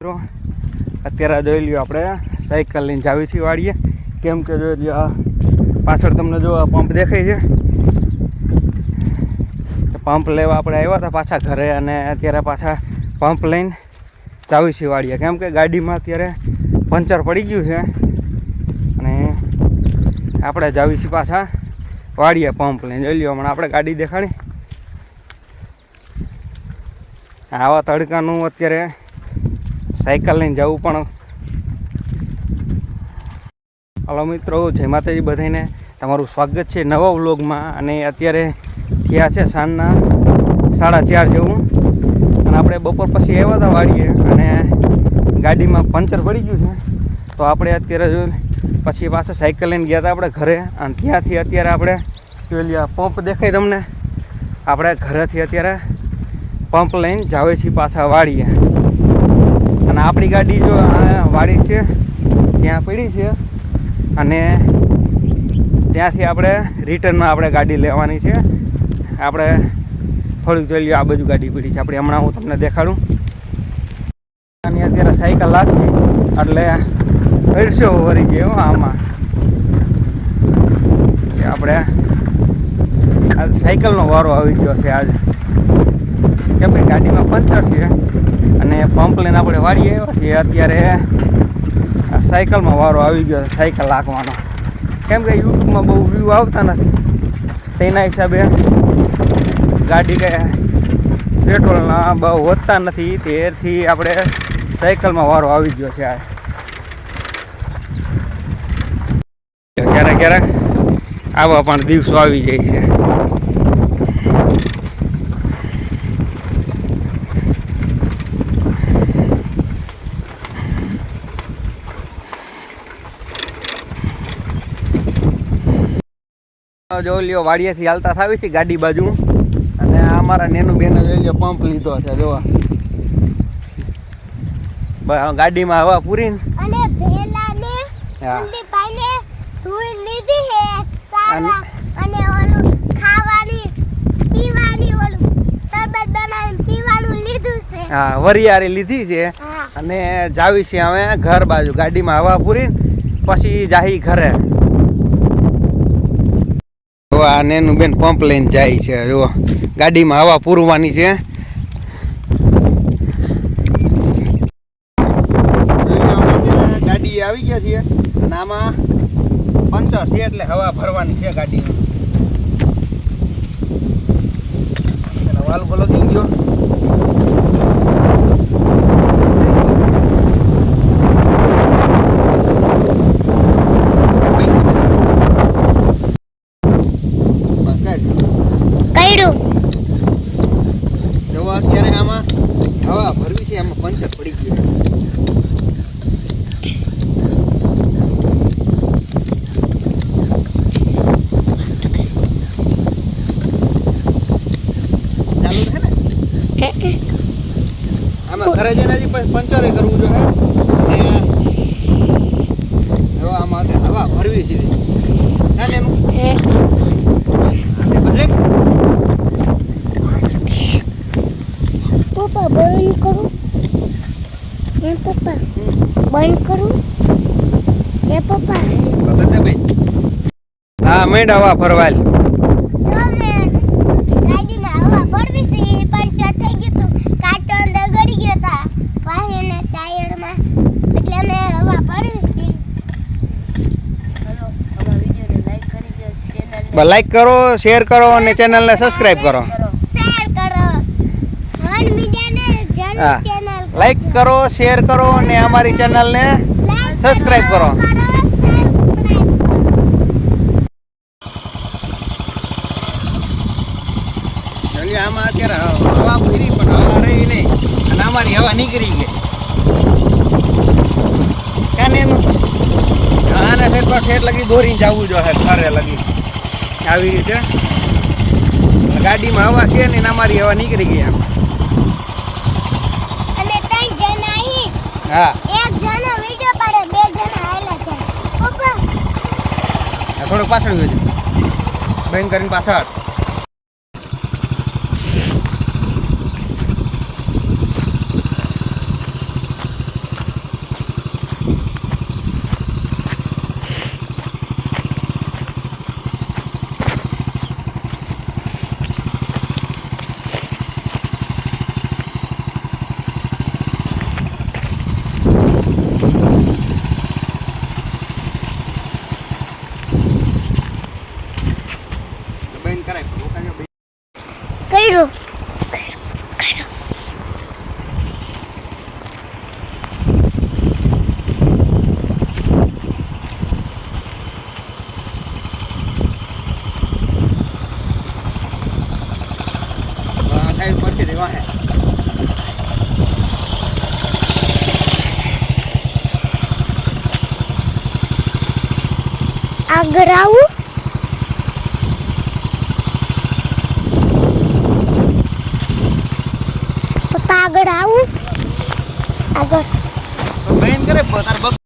મિત્રો અત્યારે જોઈ લ્યો આપણે સાયકલ લઈને જાવી છીએ વાડીએ, કેમ કે જોઈ લ્યો પાછળ તમને જો પંપ દેખાય છે, પંપ લેવા આપણે આવ્યા હતા પાછા ઘરે, અને અત્યારે પાછા પંપ લઈને જાવી છીએ વાડીએ, કેમ કે ગાડીમાં અત્યારે પંચર પડી ગયું છે અને આપણે જાવી છીએ પાછા વાડીએ પંપ લઈને. જોઈ લ્યો હમણાં આપણે ગાડી દેખાડી. આવા તડકાનું અત્યારે સાયકલ લઈને જવું પણ. હલો મિત્રો, જય માતાજી બધાને, તમારું સ્વાગત છે નવા વ્લોગમાં. અને અત્યારે થયા છે સાંજના 4:30 જેવું, અને આપણે બપોર પછી આવ્યા હતા વાડીએ અને ગાડીમાં પંચર પડી ગયું છે, તો આપણે અત્યારે જો પછી પાછા સાયકલ લઈને ગયા હતા આપણે ઘરે, અને ત્યાંથી અત્યારે આપણે જોઈ પંપ દેખાય તમને, આપણે ઘરેથી અત્યારે પંપ લઈને જાવે છીએ પાછા વાડીએ. અને આપણી ગાડી જો વાડી છે ત્યાં પડી છે, અને ત્યાંથી આપણે રિટર્નમાં આપણે ગાડી લેવાની છે. આપણે થોડીક જોઈ લઈએ, આ બાજુ ગાડી પડી છે આપણી, હમણાં હું તમને દેખાડું. અને અત્યારે સાયકલ લાગી એટલે ફરશો વળી ગયો આમાં, આપણે આ સાયકલનો વારો આવી ગયો છે આજે, કેમ કે ગાડીમાં પંચર છે અને પંપ લઈને આપણે વાળીએ આવ્યા છીએ. અત્યારે સાયકલમાં વારો આવી ગયો છે સાયકલ લાગવાનો, કેમ કે યુટ્યુબમાં બહુ વ્યૂ આવતા નથી, તેના હિસાબે ગાડી કે પેટ્રોલના બહુ વધતા નથી, તેથી આપણે સાયકલમાં વારો આવી ગયો છે. ક્યારેક ક્યારેક આવા પણ દિવસો આવી જાય છે. જો લ્યો વાડીએથી હાલતા થાવી છે ગાડી બાજુ, અને અમારા નેનું બેને જોઈ લ્યો પંપ લીધો છે. જોવા ગાડીમાં હવા પૂરીને અને ભેલાને સંદીપભાઈને ધૂળ લીધી હે સારવા, અને ઓલું ખાવાની પીવાની ઓલું શરબત બનાવીને પીવાનું લીધું છે. હા, વરિયાળી લીધી છે અને જાવી છે હવે ઘર બાજુ. ગાડીમાં હવા પૂરીને પછી જાહી ઘરે. આ નેનું બેન પંપ લઈને જાય છે, જો ગાડીમાં હવા પૂરવાની છે. ગાડી આવી ગયા છીએ અને આમાં પંચર છે એટલે હવા ભરવાની છે ગાડીમાં. વાલ્વ લગી ગયો. અત્યારે આમાં હવા ભરવી છે, આમાં પંચર પડી ગયું. ચાલુ છે ને આમાં ઘરે જઈને હજી પંચરે કરવું જોઈએ. અને હવે આમાં હવા ભરવી છે એનું પપ્પા બંધ કરું એ પપ્પા બંધ કરું એ પપ્પા હા મેંડ હવા ફરવાલ. ગાડીમાં હવા ભરવી છે, પંચર થઈ ગયું હતું, કાંટો અંદર ગળી ગયો હતા વાહનના ટાયરમાં, એટલે અમે હવા ભરવી છે. લાઈક કરો, શેર કરો અને ચેનલને સબસ્ક્રાઇબ કરો. લાઈક કરો, શેર કરો અને અમારી ચેનલને સબસ્ક્રાઇબ કરો. આમાં અત્યારે હવા ફરી પણ હવા રહી નહીં, અને અમારી હવા નીકળી ગઈ. કાને આને ઠેઠ લગી દોરીને જવું જોઈએ ઘરે લગી, આવી રીતે ગાડીમાં હવા છે ને અમારી હવા નીકળી ગઈ. હા, એક જણો વિડિયો પાડે, બે જણા આયલા છે. પપ્પા થોડું પાછળ વેજો બંધ કરીને પાછળ. આગળ આવું પપ્પા આગળ આવું આગળ બેન કરે તાર